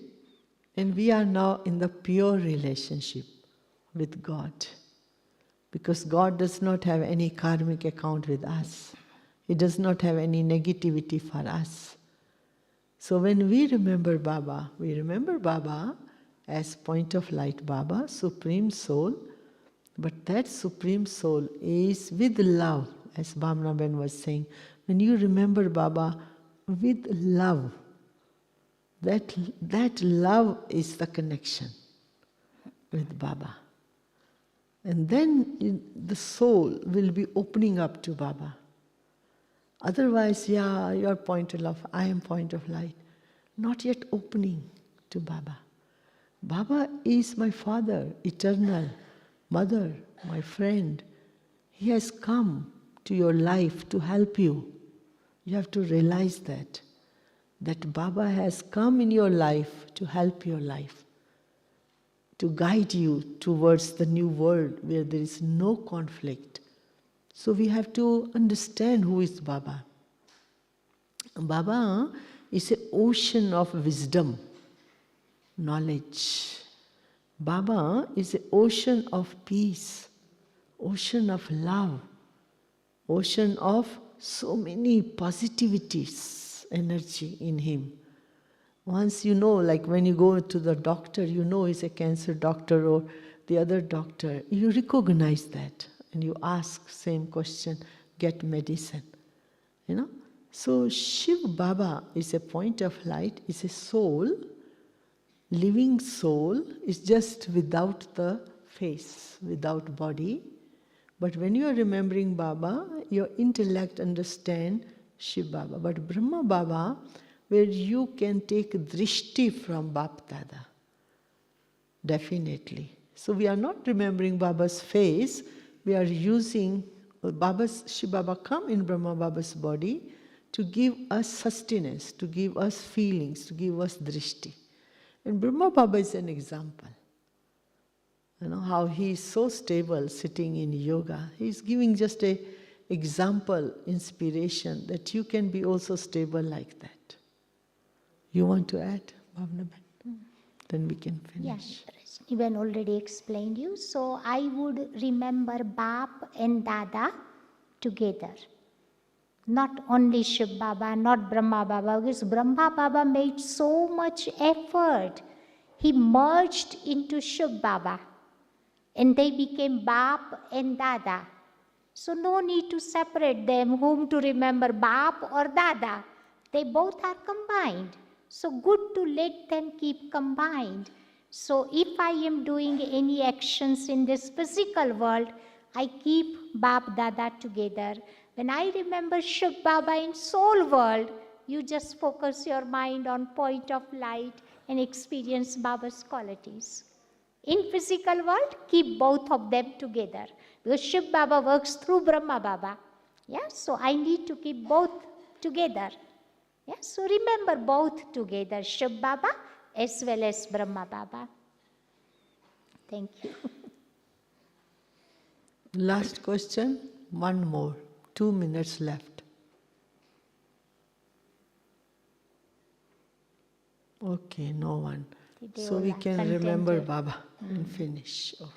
and we are now in the pure relationship with God. Because God does not have any karmic account with us. He does not have any negativity for us. So when we remember Baba as point of light Baba, Supreme Soul, but that Supreme Soul is with love, as Bhavana Ben was saying. When you remember Baba with love, that love is the connection with Baba. And then the soul will be opening up to Baba. Otherwise, yeah, you are point of love, I am point of light. Not yet opening to Baba. Baba is my father, eternal, mother, my friend. He has come to your life to help you. You have to realize that Baba has come in your life to help your life, to guide you towards the new world where there is no conflict. So we have to understand who is Baba. Baba is an ocean of wisdom, knowledge. Baba is an ocean of peace, ocean of love, ocean of so many positivities, energy in him. Once you know, like when you go to the doctor, you know he's a cancer doctor or the other doctor, you recognize that and you ask same question, get medicine. You know? So Shiv Baba is a point of light, is a soul, living soul, is just without the face, without body. But when you are remembering Baba, your intellect understands Shiv Baba. But Brahma Baba, where you can take drishti from Bap Dada, definitely. So we are not remembering Baba's face, we are using Shiv Baba come in Brahma Baba's body to give us sustenance, to give us feelings, to give us drishti. And Brahma Baba is an example. You know how he is so stable sitting in yoga. He is giving just an example, inspiration that you can be also stable like that. You want to add, Bhavana Ben? Then we can finish. Yeah, Rajni already explained you. So I would remember Bap and Dada together. Not only Shiv Baba, not Brahma Baba, because Brahma Baba made so much effort. He merged into Shiv Baba and they became Bap and Dada. So no need to separate them, whom to remember, Bap or Dada. They both are combined. So good to let them keep combined. So if I am doing any actions in this physical world, I keep Bap Dada together. When I remember Shiv Baba in soul world, you just focus your mind on point of light and experience Baba's qualities. In physical world, keep both of them together. Because Shiv Baba works through Brahma Baba. Yeah, so I need to keep both together. Yeah, so remember both together, Shiv Baba as well as Brahma Baba. Thank you. Last question, one more. 2 minutes left. Okay, no one. Today So we all are can remember contented. Baba and finish. Okay.